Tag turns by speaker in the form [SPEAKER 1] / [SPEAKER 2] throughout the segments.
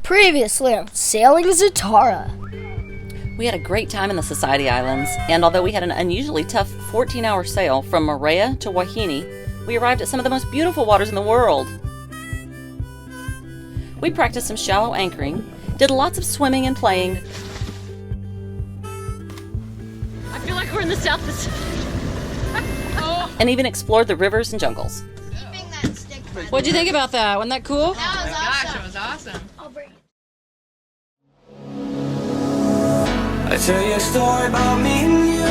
[SPEAKER 1] Previously on Sailing Zatara.
[SPEAKER 2] We had a great time in the Society Islands, and although we had an unusually tough 14-hour sail from Moorea to Wahine, we arrived at some of the most beautiful waters in the world. We practiced some shallow anchoring, did lots of swimming and playing.
[SPEAKER 3] I feel like we're in the South Pacific.
[SPEAKER 2] And even explored the rivers and jungles.
[SPEAKER 3] What'd you think about that? Wasn't that cool?
[SPEAKER 4] That was awesome. Gosh, it was awesome.
[SPEAKER 1] I'll bring it.
[SPEAKER 5] I tell you a story about me and you,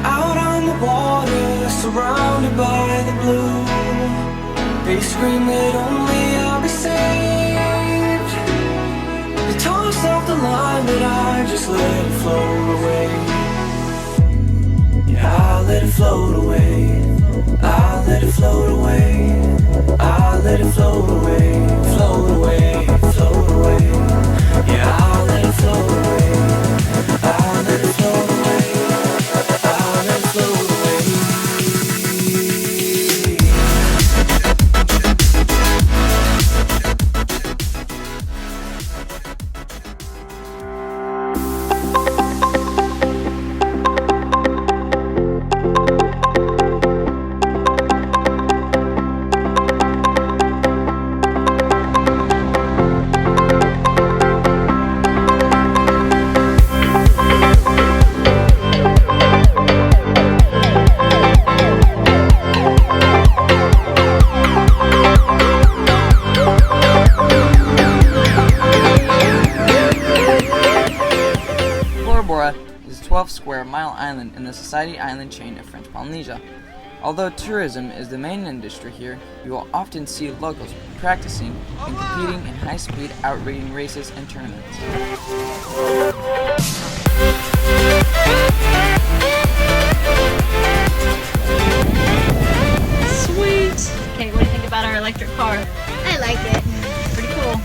[SPEAKER 5] out on the water, surrounded by the blue. They scream that only I'll be saved. They toss off the line, but I just let it float away. Yeah, I'll let it float away. I'll let it float away. I'll let it float away. Float away, float away. Yeah, I'll let it float away. I'll let it float away. I'll let it float away.
[SPEAKER 6] Bora Bora is a 12-square-mile island in the Society Island chain of French Polynesia. Although tourism is the main industry here, you will often see locals practicing and competing in high-speed outrigging races and tournaments.
[SPEAKER 3] Sweet. Okay, what do you think about our electric car?
[SPEAKER 4] I like it.
[SPEAKER 3] Pretty cool.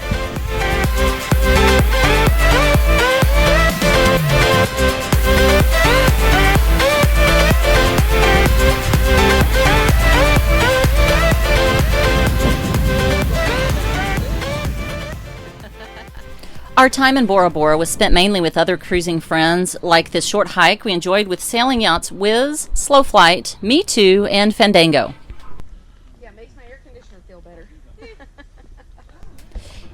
[SPEAKER 2] Our time in Bora Bora was spent mainly with other cruising friends, like this short hike we enjoyed with sailing yachts Wiz, Slow Flight, Me Too, and Fandango.
[SPEAKER 3] Yeah, it makes my air conditioner feel better.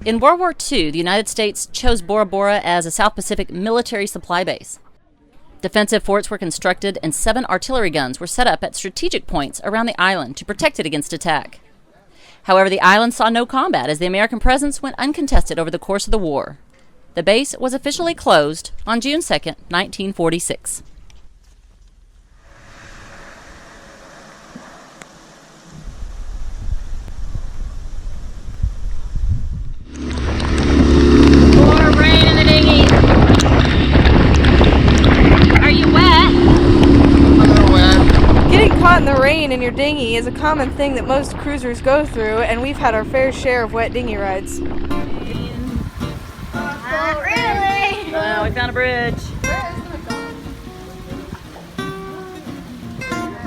[SPEAKER 2] In World War II, the United States chose Bora Bora as a South Pacific military supply base. Defensive forts were constructed and 7 artillery guns were set up at strategic points around the island to protect it against attack. However, the island saw no combat as the American presence went uncontested over the course of the war. The base was officially closed on June 2nd, 1946.
[SPEAKER 3] More rain in the dinghy. Are you wet?
[SPEAKER 7] Getting caught in the rain in your dinghy is a common thing that most cruisers go through, and we've had our fair share of wet dinghy rides.
[SPEAKER 4] Not really.
[SPEAKER 2] Well, we found a bridge.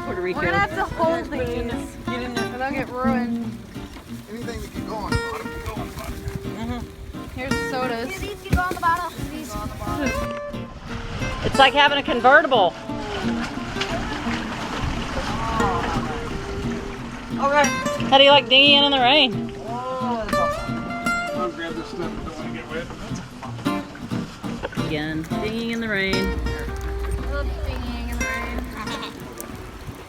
[SPEAKER 2] Puerto Rico.
[SPEAKER 7] We're gonna have to hold these,
[SPEAKER 2] Get in there.
[SPEAKER 7] or they'll get ruined.
[SPEAKER 8] Anything that can go on the bottom can go on the bottom.
[SPEAKER 7] Here's the sodas.
[SPEAKER 4] These can go on the bottom. These go on the bottom.
[SPEAKER 2] It's like having a convertible.
[SPEAKER 6] Okay.
[SPEAKER 2] How do you like dinghying in the rain?
[SPEAKER 8] I'll grab this stuff and don't want to get wet.
[SPEAKER 2] Again, dinghying in the rain.
[SPEAKER 4] I love dinghying in the rain.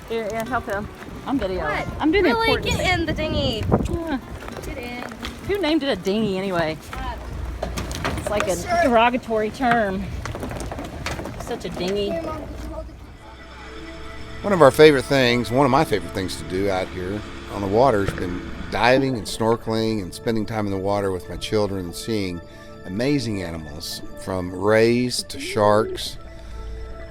[SPEAKER 2] Here, yeah, help him. I'm video.
[SPEAKER 4] What?
[SPEAKER 2] I'm doing the
[SPEAKER 7] Really,
[SPEAKER 2] important.
[SPEAKER 7] get in the dinghy.
[SPEAKER 4] Get in.
[SPEAKER 2] Who named it a dinghy anyway? It's like a derogatory term. Such a dinghy.
[SPEAKER 8] One of my favorite things to do out here on the water has been diving and snorkeling and spending time in the water with my children and seeing amazing animals, from rays to sharks,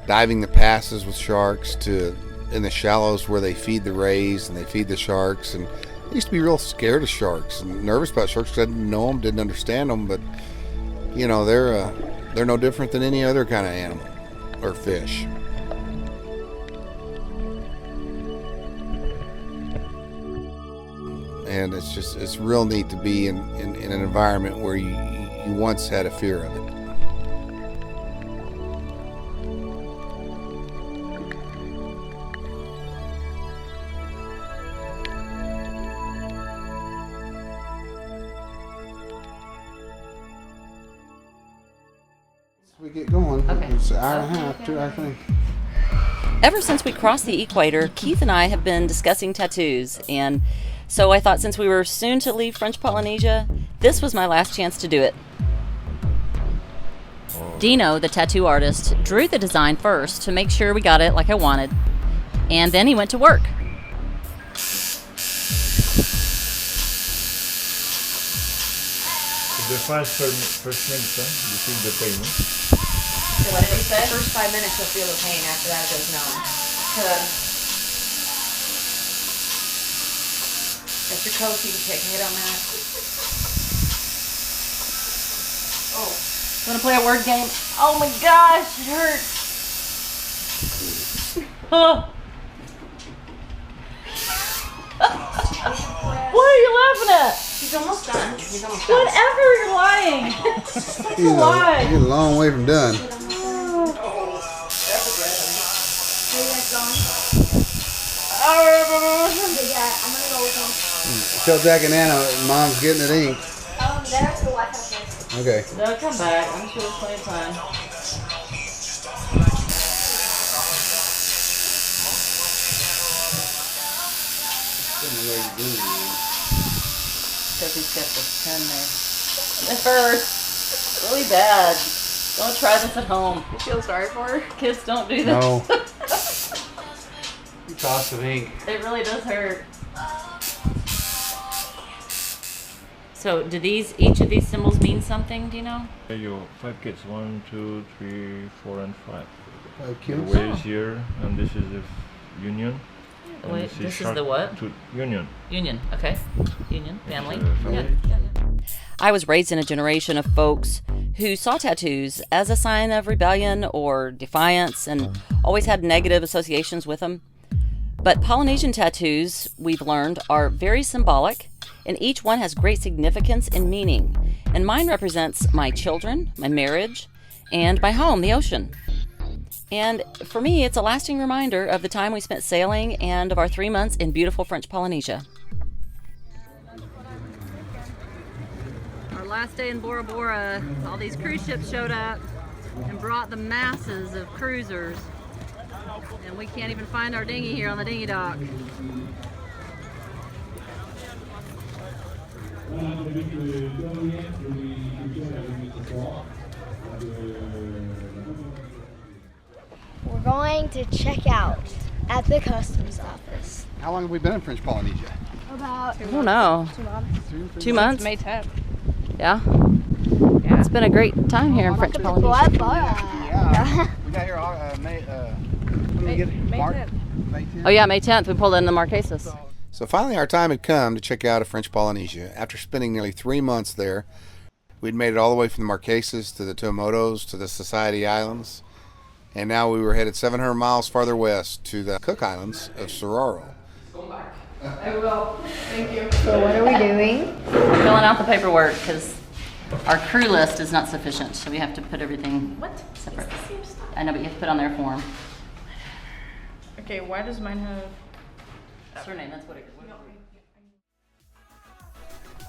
[SPEAKER 8] diving the passes with sharks, to in the shallows where they feed the rays and they feed the sharks. And I used to be real scared of sharks and nervous about sharks because I didn't know them, didn't understand them, but you know, they're no different than any other kind of animal or fish. and it's real neat to be in an environment where you once had a fear of it.
[SPEAKER 9] We get going.
[SPEAKER 2] Okay.
[SPEAKER 9] It's an hour and a half, 2 hours, I think.
[SPEAKER 2] Ever since we crossed the equator, Keith and I have been discussing tattoos, and so I thought since we were soon to leave French Polynesia, this was my last chance to do it. Dino, the tattoo artist, drew the design first to make sure we got it like I wanted, and then he went to work.
[SPEAKER 10] The first minute, you feel the pain.
[SPEAKER 2] So what did he say?
[SPEAKER 7] First 5 minutes you'll feel the pain. After that it goes numb.
[SPEAKER 2] Good.
[SPEAKER 7] That's your coat, so you can take a hit on that.
[SPEAKER 2] Oh. Want to play a word game? Oh my gosh, it hurts. Oh. What are you laughing at?
[SPEAKER 7] He's almost done. He's almost done.
[SPEAKER 2] Whatever, you're lying. That's a lie.
[SPEAKER 9] He's a long way from done. Tell Jack and Anna Mom's getting it inked.
[SPEAKER 4] There's the Wi-Fi place.
[SPEAKER 9] Okay.
[SPEAKER 2] They'll come back. I'm sure there's plenty of time. Because he's got the pen there. It hurts. Really bad. Don't try this at home.
[SPEAKER 7] You feel sorry for her?
[SPEAKER 2] Kids don't do this.
[SPEAKER 9] No. You toss the ink.
[SPEAKER 2] It really does hurt. So, do each of these symbols mean something? Do you know?
[SPEAKER 10] Your 5 kids, 1, 2, 3, 4, and 5.
[SPEAKER 9] 5
[SPEAKER 10] The
[SPEAKER 9] kids.
[SPEAKER 10] way is here, and this is the union. and
[SPEAKER 2] Wait, this is the what?
[SPEAKER 10] Union.
[SPEAKER 2] Union. Okay. Union. Family.
[SPEAKER 10] Family.
[SPEAKER 2] Yeah. I was raised in a generation of folks who saw tattoos as a sign of rebellion or defiance and always had negative associations with them. But Polynesian tattoos, we've learned, are very symbolic, and each one has great significance and meaning. And mine represents my children, my marriage, and my home, the ocean. And for me, it's a lasting reminder of the time we spent sailing and of our 3 months in beautiful French Polynesia. Our last day in Bora Bora, all these cruise ships showed up and brought the masses of cruisers. And we can't even find our dinghy here on the dinghy dock.
[SPEAKER 1] We're going to check out at the customs office.
[SPEAKER 9] How long have we been in French Polynesia?
[SPEAKER 1] About
[SPEAKER 2] I don't know.
[SPEAKER 1] 2 months.
[SPEAKER 2] 2 months?
[SPEAKER 7] May 10th.
[SPEAKER 2] Yeah. It's been a great time here in French Polynesia.
[SPEAKER 9] Yeah. We got here May. When did we get
[SPEAKER 7] May
[SPEAKER 9] March?
[SPEAKER 7] 10th.
[SPEAKER 9] May 10th.
[SPEAKER 2] Oh yeah, May 10th. We pulled in the Marquesas.
[SPEAKER 8] So finally our time had come to check out of French Polynesia. After spending nearly 3 months there, we'd made it all the way from the Marquesas to the Tuamotus to the Society Islands, and now we were headed 700 miles farther west to the Cook Islands of Soraro.
[SPEAKER 7] I will. Thank you.
[SPEAKER 1] So what are we doing?
[SPEAKER 2] We're filling out the paperwork because our crew list is not sufficient, so we have to put everything separate. I know, but you have to put on their form.
[SPEAKER 7] Okay, why does mine have...
[SPEAKER 2] Surname, that's what it is.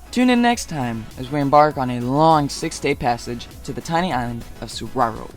[SPEAKER 6] Tune in next time as we embark on a long 6-day passage to the tiny island of Soraro.